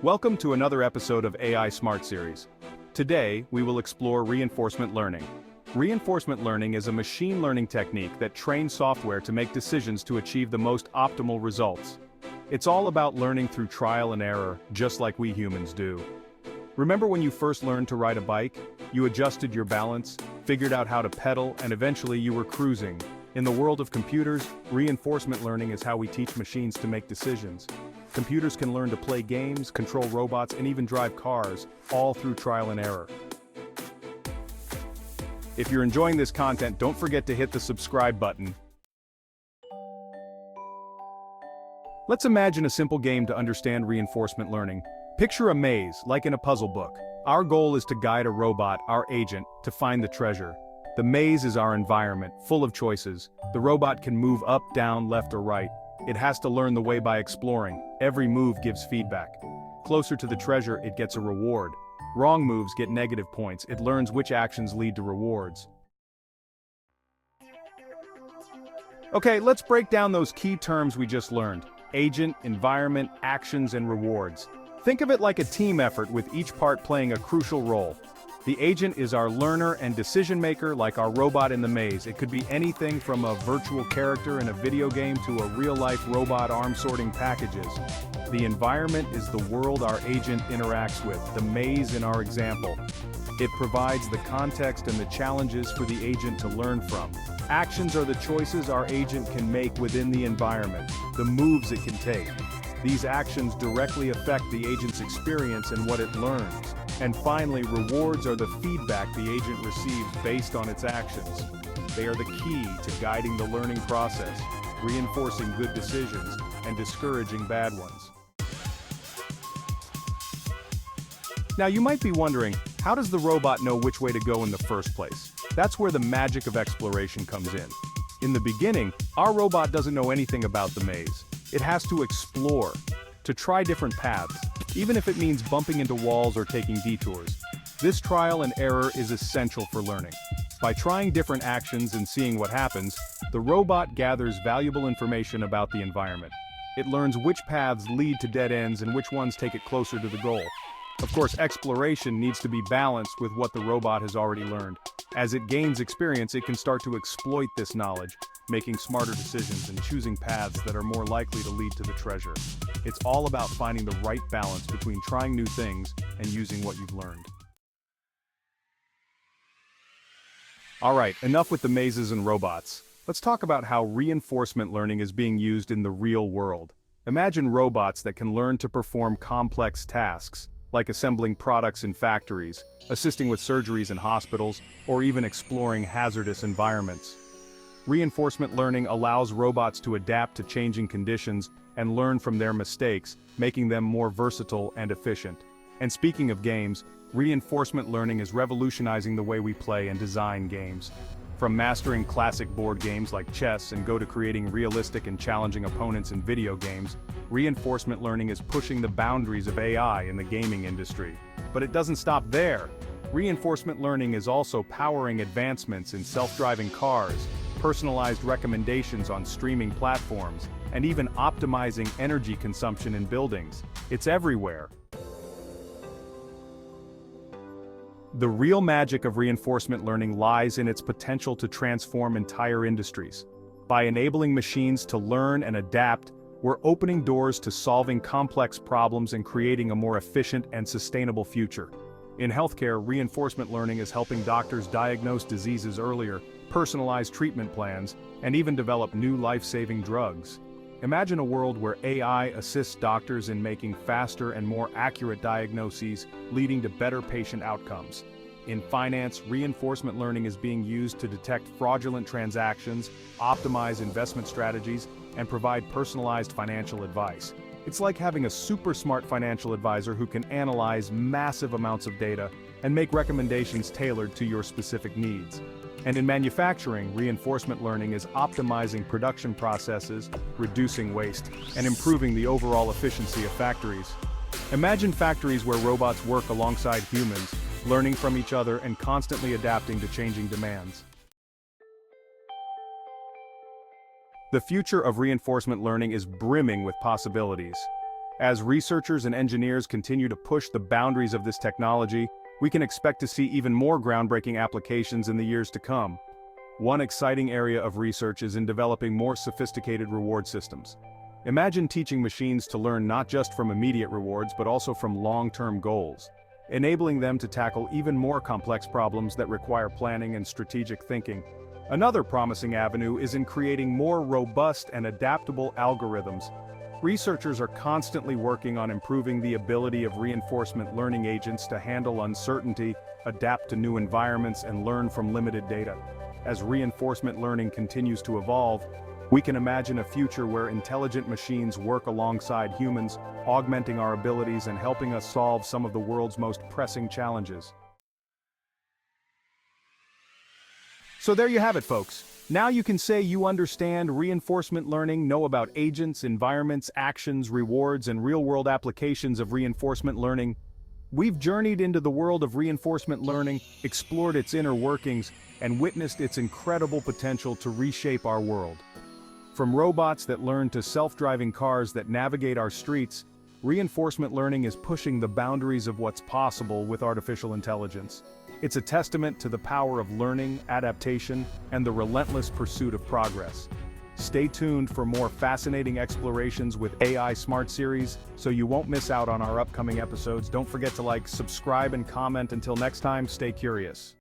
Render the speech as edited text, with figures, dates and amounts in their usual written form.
Welcome to another episode of AI Smart Series. Today, we will explore reinforcement learning. Reinforcement learning is a machine learning technique that trains software to make decisions to achieve the most optimal results. It's all about learning through trial and error, just like we humans do. Remember when you first learned to ride a bike? You adjusted your balance, figured out how to pedal, and eventually you were cruising. In the world of computers, reinforcement learning is how we teach machines to make decisions. Computers can learn to play games, control robots, and even drive cars, all through trial and error. If you're enjoying this content, don't forget to hit the subscribe button. Let's imagine a simple game to understand reinforcement learning. Picture a maze, like in a puzzle book. Our goal is to guide a robot, our agent, to find the treasure. The maze is our environment, full of choices. The robot can move up, down, left, or right. It has to learn the way by exploring. Every move gives feedback. Closer to the treasure, it gets a reward. Wrong moves get negative points. It learns which actions lead to rewards. Okay, let's break down those key terms we just learned. Agent, environment, actions, and rewards. Think of it like a team effort with each part playing a crucial role. The agent is our learner and decision maker, like our robot in the maze. It could be anything from a virtual character in a video game to a real-life robot arm sorting packages. The environment is the world our agent interacts with, the maze in our example. It provides the context and the challenges for the agent to learn from. Actions are the choices our agent can make within the environment, the moves it can take. These actions directly affect the agent's experience and what it learns. And finally, rewards are the feedback the agent receives based on its actions. They are the key to guiding the learning process, reinforcing good decisions, and discouraging bad ones. Now you might be wondering, how does the robot know which way to go in the first place? That's where the magic of exploration comes in. In the beginning, our robot doesn't know anything about the maze. It has to explore, to try different paths, even if it means bumping into walls or taking detours. This trial and error is essential for learning. By trying different actions and seeing what happens, the robot gathers valuable information about the environment. It learns which paths lead to dead ends and which ones take it closer to the goal. Of course, exploration needs to be balanced with what the robot has already learned. As it gains experience, it can start to exploit this knowledge, making smarter decisions and choosing paths that are more likely to lead to the treasure. It's all about finding the right balance between trying new things and using what you've learned. Alright, enough with the mazes and robots. Let's talk about how reinforcement learning is being used in the real world. Imagine robots that can learn to perform complex tasks, like assembling products in factories, assisting with surgeries in hospitals, or even exploring hazardous environments. Reinforcement learning allows robots to adapt to changing conditions and learn from their mistakes, making them more versatile and efficient. And speaking of games, reinforcement learning is revolutionizing the way we play and design games. From mastering classic board games like chess and to creating realistic and challenging opponents in video games, reinforcement learning is pushing the boundaries of AI in the gaming industry. But it doesn't stop there. Reinforcement learning is also powering advancements in self-driving cars, personalized recommendations on streaming platforms, and even optimizing energy consumption in buildings. It's everywhere. The real magic of reinforcement learning lies in its potential to transform entire industries. By enabling machines to learn and adapt, we're opening doors to solving complex problems and creating a more efficient and sustainable future. In healthcare, reinforcement learning is helping doctors diagnose diseases earlier, personalize treatment plans, and even develop new life-saving drugs. Imagine a world where AI assists doctors in making faster and more accurate diagnoses, leading to better patient outcomes. In finance, reinforcement learning is being used to detect fraudulent transactions, optimize investment strategies, and provide personalized financial advice. It's like having a super smart financial advisor who can analyze massive amounts of data and make recommendations tailored to your specific needs. And in manufacturing, reinforcement learning is optimizing production processes, reducing waste, and improving the overall efficiency of factories. Imagine factories where robots work alongside humans, learning from each other and constantly adapting to changing demands. The future of reinforcement learning is brimming with possibilities. As researchers and engineers continue to push the boundaries of this technology, we can expect to see even more groundbreaking applications in the years to come. One exciting area of research is in developing more sophisticated reward systems. Imagine teaching machines to learn not just from immediate rewards but also from long-term goals, enabling them to tackle even more complex problems that require planning and strategic thinking. Another promising avenue is in creating more robust and adaptable algorithms. Researchers are constantly working on improving the ability of reinforcement learning agents to handle uncertainty, adapt to new environments, and learn from limited data. As reinforcement learning continues to evolve, we can imagine a future where intelligent machines work alongside humans, augmenting our abilities and helping us solve some of the world's most pressing challenges. So there you have it, folks. Now you can say you understand reinforcement learning, know about agents, environments, actions, rewards, and real-world applications of reinforcement learning. We've journeyed into the world of reinforcement learning, explored its inner workings, and witnessed its incredible potential to reshape our world. From robots that learn to self-driving cars that navigate our streets, reinforcement learning is pushing the boundaries of what's possible with artificial intelligence. It's a testament to the power of learning, adaptation, and the relentless pursuit of progress. Stay tuned for more fascinating explorations with AI Smart Series, so you won't miss out on our upcoming episodes. Don't forget to like, subscribe, and comment. Until next time, stay curious.